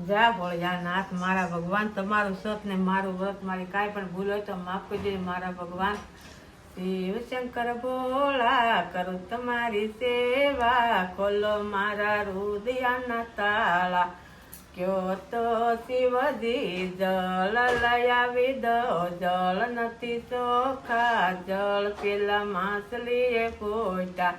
જા ભોળિયા નાથ મારા ભગવાન, તમારું સત ને મારું વ્રત, મારી કાંઈ પણ ભૂલ હોય તો માફ કરજો મારા ભગવાન. શિવ શંકર ભોળા કરું તમારી સેવા, ખોલો મારા હૃદયના તાળા. કયો તો શિવજી જળ લઈ આવી દો, જળ નથી ચોખા, જળ પેલા માછલીએ પોટા.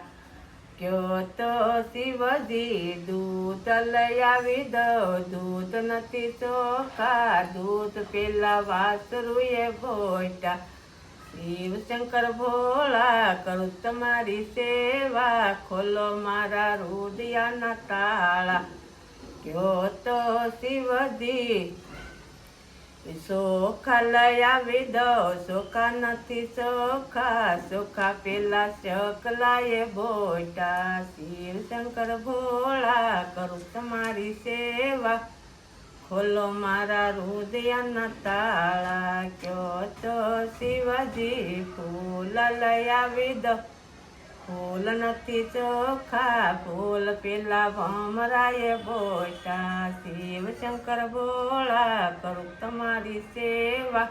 કયો તો શિવજી દૂધ લઈ આવી દો, દૂધ નથી ચોખા, દૂધ પેલા વાસરુએ ભોટા. શિવ શંકર ભોળા કરું તમારી સેવા, ખોલો મારા હૃદયના તાળા. કયો તો શિવજી ચોખા લઈ આવી દો, ચોખા નથી ચોખા, ચોખા પેલા શકલાએ બોટા. શિવ શંકર ભોળા કરું તમારી સેવા, ખોલો મારા હૃદયના તાળા. કયો તો શિવજી ફૂલ લઈ આવી દો, ફૂલ નથી ચોખા, ફૂલ પેલા ભમરાએ બોટા. શિવ શંકર ભોળા કરું તમારી સેવા,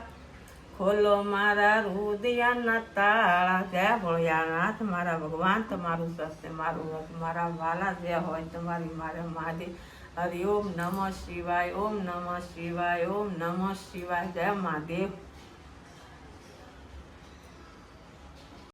ખોલો મારા હૃદયના તાળા. જય ભોળિયાનાથ મારા ભગવાન, તમારું સત્ય મારું વ્રત, મારા વાલા જે હોય તમારી મારે મહાદેવ. હરિ ઓમ નમઃ શિવાય, ઓમ નમઃ શિવાય, ઓમ નમઃ શિવાય. જય મહાદેવ.